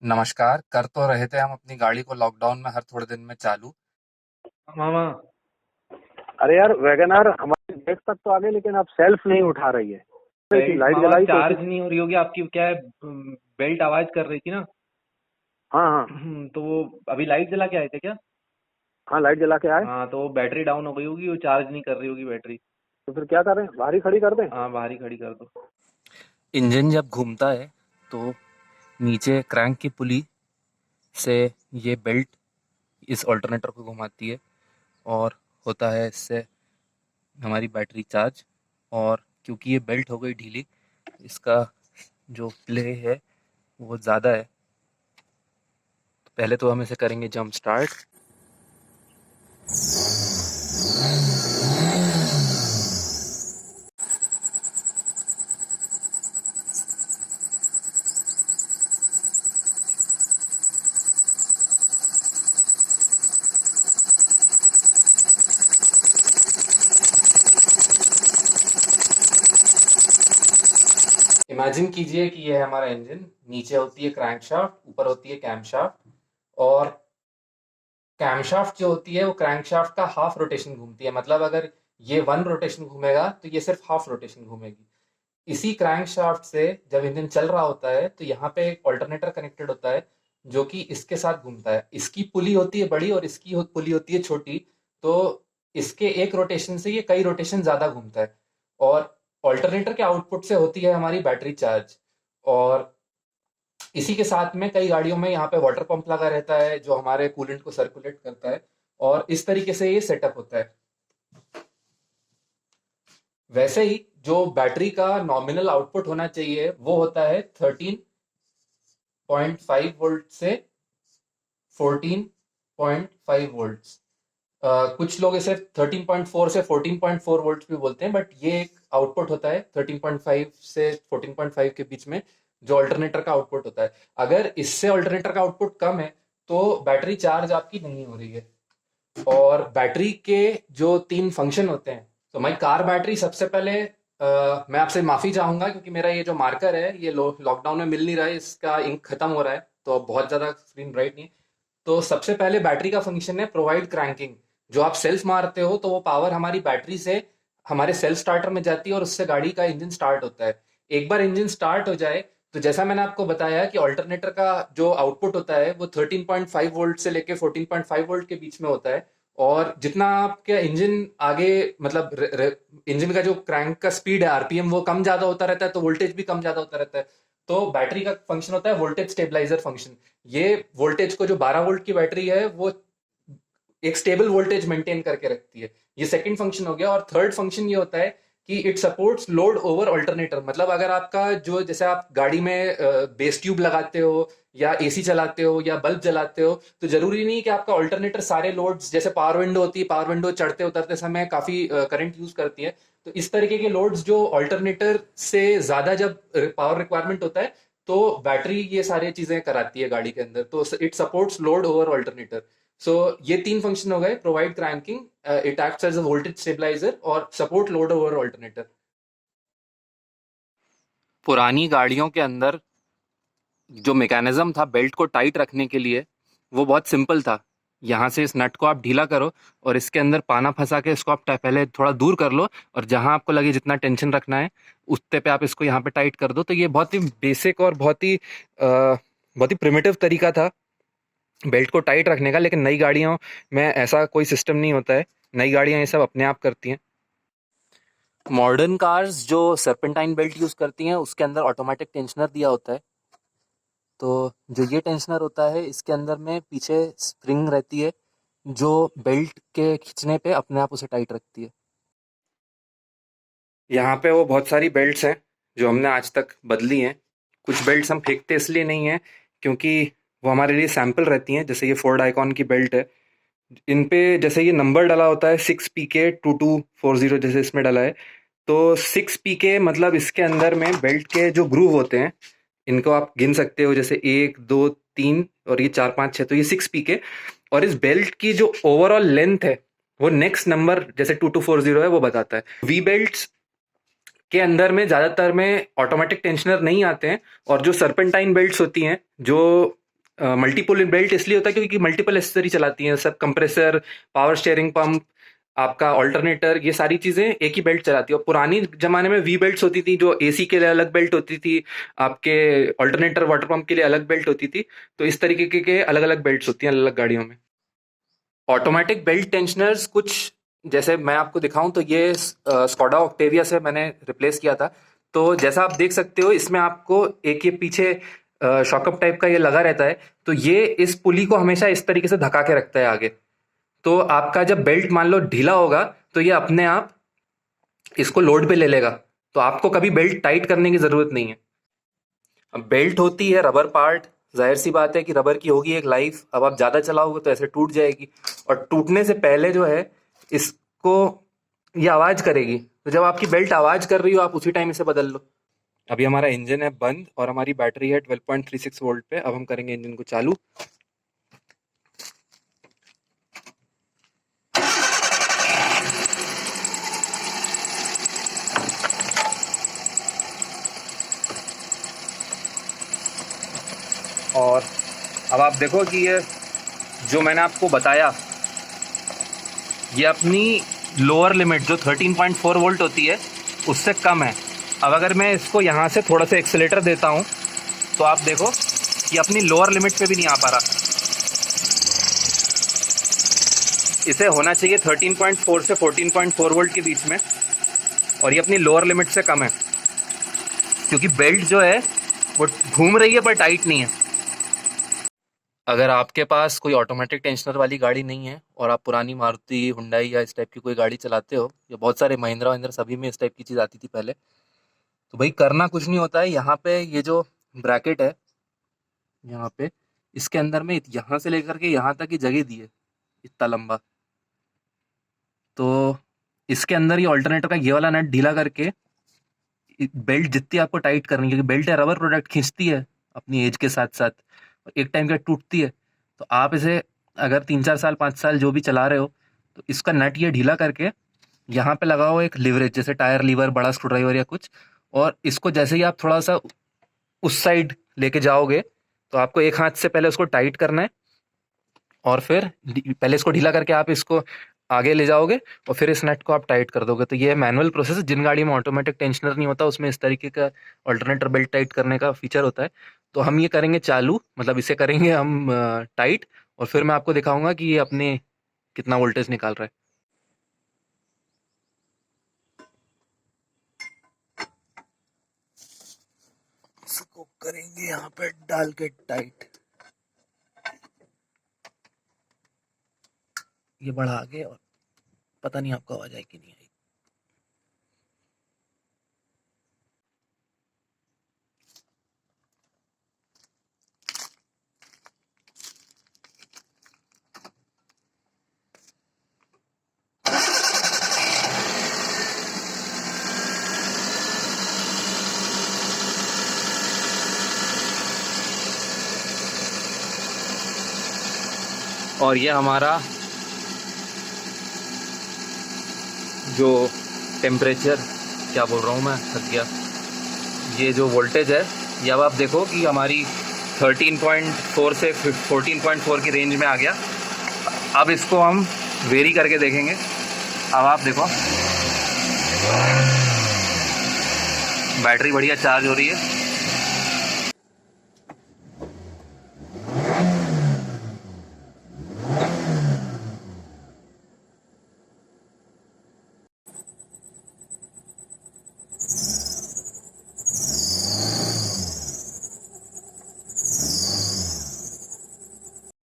नमस्कार। कर तो रहे थे हम अपनी गाड़ी को लॉकडाउन में हर थोड़े दिन में चालू। मामा। अरे यार वैगनआर हमारे गेट तक तो आ गई, लेकिन अब सेल्फ नहीं उठा रही है। थी बेल्ट लाइट मामा जलाई तो चार्ज कुछ। नहीं हो रही होगी आपकी, क्या है? बेल्ट आवाज कर रही थी ना। हाँ हाँ। तो वो अभी लाइट जला के आए थे क्या? हाँ लाइट जला के आए। हाँ, तो वो बैटरी डाउन हो गई होगी, वो चार्ज नहीं कर रही होगी बैटरी। तो फिर क्या करें, बाहर ही खड़ी कर दें? हाँ, बाहर ही खड़ी कर दो। इंजन जब घूमता है तो नीचे क्रैंक की पुली से ये बेल्ट इस ऑल्टरनेटर को घुमाती है और होता है इससे हमारी बैटरी चार्ज। और क्योंकि ये बेल्ट हो गई ढीली, इसका जो प्ले है वो ज़्यादा है। तो पहले तो हम इसे करेंगे जंप स्टार्ट। इमेजिन कीजिए कि यह है हमारा इंजन। नीचे होती है क्रैंकशाफ्ट, ऊपर होती है कैमशाफ्ट। और कैमशाफ्ट जो होती है वो क्रैंकशाफ्ट का हाफ रोटेशन घूमती है। मतलब अगर ये वन रोटेशन घूमेगा तो ये सिर्फ हाफ रोटेशन घूमेगी। इसी क्रैंकशाफ्ट से जब इंजन चल रहा होता है तो यहाँ पे एक ऑल्टरनेटर कनेक्टेड होता है जो कि इसके साथ घूमता है। इसकी पुली होती है बड़ी और इसकी पुली होती है छोटी। तो इसके एक रोटेशन से ये कई रोटेशन ज्यादा घूमता है। और ऑल्टरनेटर के आउटपुट से होती है हमारी बैटरी चार्ज। और इसी के साथ में कई गाड़ियों में यहाँ पे वाटर पंप लगा रहता है जो हमारे कूलेंट को सर्कुलेट करता है। और इस तरीके से ये सेटअप होता है। वैसे ही जो बैटरी का नॉमिनल आउटपुट होना चाहिए वो होता है 13.5 वोल्ट से 14.5 वोल्ट। कुछ लोग इसे 13.4 से 14.4 वोल्ट भी बोलते हैं, बट ये एक आउटपुट होता है 13.5 से 14.5 के बीच में जो अल्टरनेटर का आउटपुट होता है। अगर इससे अल्टरनेटर का आउटपुट कम है तो बैटरी चार्ज आपकी नहीं हो रही है। और बैटरी के जो तीन फंक्शन होते हैं, तो मैं कार बैटरी सबसे पहले मैं आपसे माफी चाहूंगा क्योंकि मेरा ये जो मार्कर है ये लॉकडाउन में मिल नहीं रहा है, इसका इंक खत्म हो रहा है तो अब बहुत ज्यादा स्क्रीन ब्राइट नहीं है। तो सबसे पहले बैटरी का फंक्शन है प्रोवाइड क्रैंकिंग। जो आप सेल्फ मारते हो तो वो पावर हमारी बैटरी से हमारे सेल्फ स्टार्टर में जाती है और उससे गाड़ी का इंजन स्टार्ट होता है। एक बार इंजन स्टार्ट हो जाए तो जैसा मैंने आपको बताया कि ऑल्टरनेटर का जो आउटपुट होता है वो 13.5 वोल्ट से लेके 14.5 वोल्ट के बीच में होता है। और जितना आपके इंजन आगे मतलब इंजन का जो क्रैंक का स्पीड है आरपीएम वो कम ज्यादा होता रहता है तो वोल्टेज भी कम ज्यादा होता रहता है। तो बैटरी का फंक्शन होता है वोल्टेज स्टेबलाइजर फंक्शन। ये वोल्टेज को जो 12 वोल्ट की बैटरी है वो एक स्टेबल वोल्टेज मेंटेन करके रखती है। ये सेकंड फंक्शन हो गया। और थर्ड फंक्शन ये होता है कि it supports load over alternator. मतलब अगर आपका जो जैसे आप गाड़ी में बेस ट्यूब लगाते हो या एसी चलाते हो या बल्ब जलाते हो तो जरूरी नहीं कि आपका अल्टरनेटर सारे लोड्स, जैसे पावर विंडो होती है, पावर विंडो चढ़ते उतरते समय काफी करंट यूज करती है। तो इस तरीके के लोड्स जो अल्टरनेटर से ज्यादा जब पावर रिक्वायरमेंट होता है तो बैटरी ये सारी चीजें कराती है गाड़ी के अंदर। तो it supports load over alternator. So ये तीन फंक्शन हो गए, provide cranking, it acts as a voltage stabiliser और सपोर्ट लोड ओवर अल्टरनेटर। पुरानी गाड़ियों के अंदर जो मैकेनिज्म था बेल्ट को टाइट रखने के लिए वो बहुत सिंपल था। यहाँ से इस नट को आप ढीला करो और इसके अंदर पाना फंसा के इसको आप पहले थोड़ा दूर कर लो और जहां आपको लगे जितना टेंशन रखना है उतने पे आप इसको यहाँ पे टाइट कर दो। तो ये बहुत ही बेसिक और बहुत ही प्रिमिटिव तरीका था बेल्ट को टाइट रखने का। लेकिन नई गाड़ियों में ऐसा कोई सिस्टम नहीं होता है। नई गाड़ियां ये सब अपने आप करती हैं। मॉडर्न कार्स जो सर्पेंटाइन बेल्ट यूज करती हैं उसके अंदर ऑटोमेटिक टेंशनर दिया होता है। तो जो ये टेंशनर होता है इसके अंदर में पीछे स्प्रिंग रहती है जो बेल्ट के खींचने पे अपने आप उसे टाइट रखती है। यहाँ पे वो बहुत सारी बेल्ट्स हैं जो हमने आज तक बदली हैं। कुछ बेल्ट्स हम फेंकते इसलिए नहीं हैं क्योंकि वो हमारे लिए सैंपल रहती हैं। जैसे ये फोर्ड आइकॉन की बेल्ट है, इन पे जैसे ये नंबर डला होता है 6PK2240 जैसे इसमें डला है। तो 6PK मतलब इसके अंदर में बेल्ट के जो ग्रूव होते हैं इनको आप गिन सकते हो, जैसे 1 2 3 और ये 4 5 6। तो ये 6PK। और इस बेल्ट की जो ओवरऑल लेंथ है वो नेक्स्ट नंबर जैसे 2240 है वो बताता है। वी बेल्ट के अंदर में ज्यादातर में ऑटोमेटिक टेंशनर नहीं आते हैं। और जो सर्पेंटाइन बेल्ट्स होती हैं जो मल्टीपल बेल्ट इसलिए होता है क्योंकि मल्टीपल एसेसरी चलाती हैं, सब कंप्रेसर, पावर स्टीयरिंग पंप, आपका ऑल्टरनेटर, ये सारी चीजें एक ही बेल्ट चलाती है। और पुरानी जमाने में वी बेल्ट्स होती थी, जो एसी के लिए अलग बेल्ट होती थी, आपके ऑल्टरनेटर वाटर पंप के लिए अलग बेल्ट होती थी। तो इस तरीके के अलग अलग बेल्ट्स होती हैं अलग अलग गाड़ियों में। ऑटोमेटिक बेल्ट टेंशनर्स कुछ जैसे मैं आपको दिखाऊं तो ये स्कोडा ऑक्टेविया से मैंने रिप्लेस किया था। तो जैसा आप देख सकते हो इसमें आपको एक ये पीछे शॉकअप टाइप का ये लगा रहता है, तो ये इस पुली को हमेशा इस तरीके से धका के रखता है आगे। तो आपका जब बेल्ट मान लो ढीला होगा तो ये अपने आप इसको लोड पे ले लेगा, तो आपको कभी बेल्ट टाइट करने की जरूरत नहीं है। अब बेल्ट होती है रबर पार्ट, जाहिर सी बात है कि रबर की होगी एक लाइफ। अब आप ज्यादा चलाओगे तो ऐसे टूट जाएगी, और टूटने से पहले जो है इसको ये आवाज करेगी। तो जब आपकी बेल्ट आवाज कर रही हो आप उसी टाइम इसे बदल लो। अभी हमारा इंजन है बंद और हमारी बैटरी है 12.36 वोल्ट पे। अब हम करेंगे इंजन को चालू। और अब आप देखो कि ये जो मैंने आपको बताया ये अपनी लोअर लिमिट जो 13.4 वोल्ट होती है उससे कम है। अब अगर मैं इसको यहाँ से थोड़ा सा एक्सीलेटर देता हूँ तो आप देखो कि अपनी लोअर लिमिट पे भी नहीं आ पा रहा। इसे होना चाहिए 13.4 से 14.4 वोल्ट के बीच में, और ये अपनी लोअर लिमिट से कम है क्योंकि बेल्ट जो है वो घूम रही है पर टाइट नहीं है। अगर आपके पास कोई ऑटोमेटिक टेंशनर वाली गाड़ी नहीं है और आप पुरानी मारुति, हुंडई या इस टाइप की कोई गाड़ी चलाते हो, या बहुत सारे महिंद्रा वहिंद्रा सभी में इस टाइप की चीज़ आती थी पहले, तो भाई करना कुछ नहीं होता है। यहाँ पे ये जो ब्रैकेट है यहाँ पे, इसके अंदर में यहाँ से लेकर के यहाँ तक की जगह दी है इतना लंबा। तो इसके अंदर ये ऑल्टरनेटर का ये वाला नट ढीला करके बेल्ट जितनी आपको टाइट करनी है, क्योंकि बेल्ट है रबर प्रोडक्ट, खींचती है अपनी एज के साथ साथ, एक टाइम के बाद टूटती है। तो आप इसे अगर 3-4 साल 5 साल जो भी चला रहे हो तो इसका नट ये ढीला करके यहाँ पे लगाओ एक लिवरेज, जैसे टायर लीवर, बड़ा स्क्रू ड्राइवर या कुछ, और इसको जैसे ही आप थोड़ा सा उस साइड लेके जाओगे तो आपको एक हाथ से पहले उसको टाइट करना है, और फिर पहले इसको ढीला करके आप इसको आगे ले जाओगे और फिर इस नट को आप टाइट कर दोगे। तो ये मैनुअल प्रोसेस है। जिन गाड़ी में ऑटोमेटिक टेंशनर नहीं होता उसमें इस तरीके का अल्टरनेटर बेल्ट टाइट करने का फीचर होता है। तो हम ये करेंगे चालू, मतलब इसे करेंगे हम टाइट, और फिर मैं आपको दिखाऊंगा कि ये अपने कितना वोल्टेज निकाल रहा है। इसको करेंगे यहाँ पे डाल के टाइट। ये बढ़ा आगे, और पता नहीं आपको आवाज आई कि नहीं आई। और ये हमारा जो टेम्परेचर, क्या बोल रहा हूँ मैं, थक गया, ये जो वोल्टेज है ये अब आप देखो कि हमारी 13.4 से 14.4 की रेंज में आ गया। अब इसको हम वेरी करके देखेंगे। अब आप देखो बैटरी बढ़िया चार्ज हो रही है।